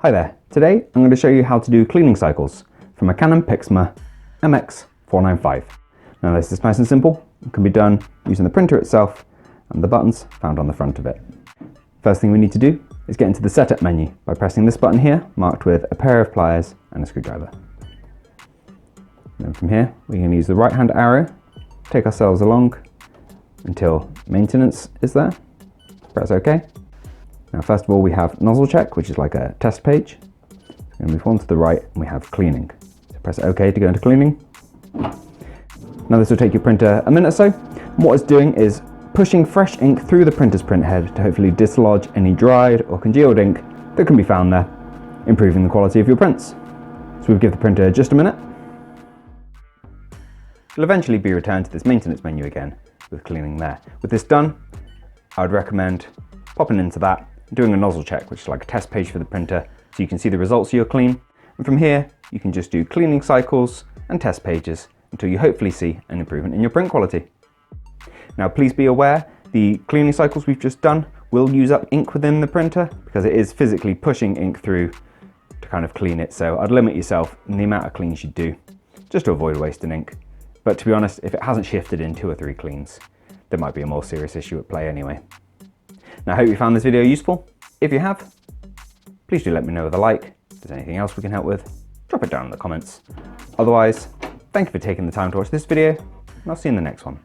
Hi there, today I'm going to show you how to do cleaning cycles from a Canon Pixma MX495. Now this is nice and simple. It can be done using the printer itself and the buttons found on the front of it. First thing we need to do is get into the setup menu by pressing this button here, marked with a pair of pliers and a screwdriver. And then from here we can use the right hand arrow, take ourselves along until maintenance is there. Press OK. Now first of all we have nozzle check, which is like a test page. We're going to move on to the right and we have cleaning. So press OK to go into cleaning. Now this will take your printer a minute or so. And what it's doing is pushing fresh ink through the printer's print head to hopefully dislodge any dried or congealed ink that can be found there, improving the quality of your prints. So we'll give the printer just a minute. It'll eventually be returned to this maintenance menu again with cleaning there. With this done, I would recommend popping into that, doing a nozzle check, which is like a test page for the printer, so you can see the results of your clean. And from here, you can just do cleaning cycles and test pages until you hopefully see an improvement in your print quality. Now please be aware, the cleaning cycles we've just done will use up ink within the printer because it is physically pushing ink through to kind of clean it. So I'd limit yourself in the amount of cleans you do, just to avoid wasting ink. But to be honest, if it hasn't shifted in 2 or 3 cleans, there might be a more serious issue at play anyway. Now I hope you found this video useful. If you have, please do let me know with a like. If there's anything else we can help with, drop it down in the comments. Otherwise, thank you for taking the time to watch this video, and I'll see you in the next one.